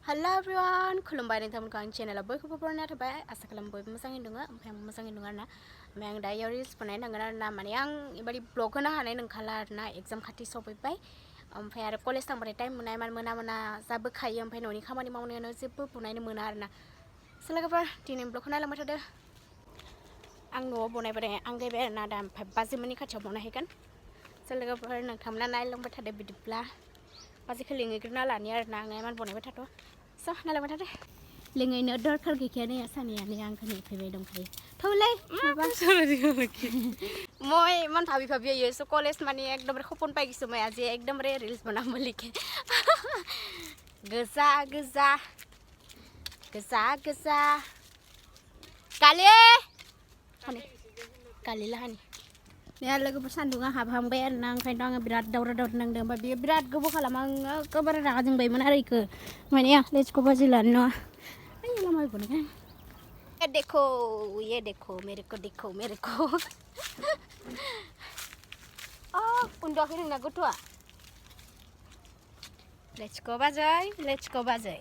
Hello everyone, खुलुमबाय नोंथांमोनखौ आंनि चेनेलाव बयखौबो बरायना थाबाय आसा खालामो बयबो मोजाङै दङ ओमफ्राय आं मोजाङै दङ आरोना ओमफ्राय आं दायो रिल्स बानायनो नांगोन आरोना माने आं बेबायदि ब्लग होनो हानाय नंखाला आरोना एग्जाम खाथि सफैबाय ओमफ्राय आरो कलेज थांबाथाय टाइम मोना जाबोखायो ओमफ्राय न'नि खामानि मावनायानो जेबो बनायनो मोना आरोना लोगोफोर दिनै ब्लगखौ नायलांबाय थादो आं न'आव बनायबाथाय आं गायबाय आरोना दा ओमफ्राय बाजैमोननि खाथियाव बनायहैगोन लोगोफोर नोंथांमोना नायलांबाय थादो बिदिब्ला बाजैखौ लिंहैग्रोना लानि आरोना आं इमान बनायबाय थाथ' स' नायलांबाय थादो लिंहैनो दरखार गैखाया नै सानैयानो आंखौ नेफैबाय दंखायो थौलै মই ইমান ভাবি আহি আছোঁ কলেজ মানে একদমৰে সপোন পাই গৈছোঁ মই আজি একদমৰে ৰিলছ বনাম বুলিকে গোজা গোজা গোজা গোজা कालि लाहानि लोगोफोर सान्दुङा हाबहांबाय आरोना ओंखायनो आङो बिराद दावराव नांदों ओमफ्राय बियो बिराद गोबाव खालामो आङो गोबां रागा जोंबायमोन आरो इखो माने लेट्सगो बाजै लानो नङा ये देखो मेरे को उन्दुआखै नोंना गथ'आ लेट्सगो बाजै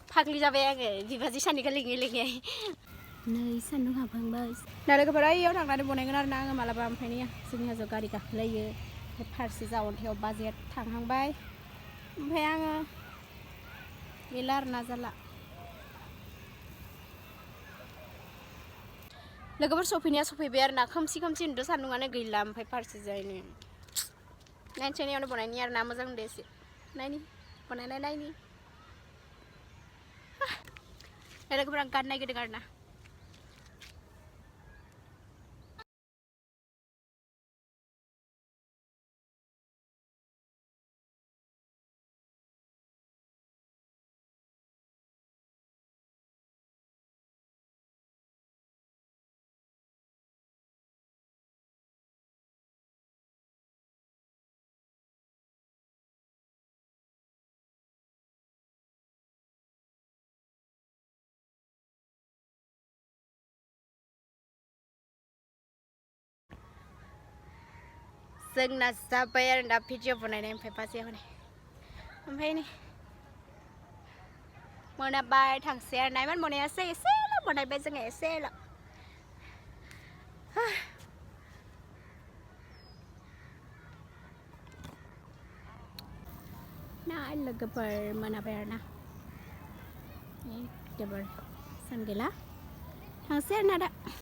फाग्लि जाबाय आङो बिबाजै सानैखौ लिङै नै सान्दुं हाबहांबाय दा लोगोफोर ओइयाव थांनानै बनायगोन आरोना आङो मालाबा ओमफ्राय नै जोंनि हाजोआव गारि गाखोलायो फारसे जावन्थायाव बाजैया थांहांबाय ओमफ्राय आङो गैला आरोना जाला लोगोफोर सफैबाय आरोना खोमसि उन्दु सान्दुङानो गैला ओमफ्राय फारसे जायनो नाइनसेनियावनो बनायनि आरोना मोजां दे एसे नायनि बनायनाय लोगोफोर आं गान नागिरदों आरोना जोंना जाबाय आरो दा भिडिअ बनायनाय ओमफ्राय बाजैया हनै ओमफ्राय नै मोनाबाय थांसै आरो ना इमान बनायासै एसेल' बनायबाय जोङो एसेल' ना लोगोफोर मोनाबाय आरोना जोबोर सान गैला थांसै आरोना दा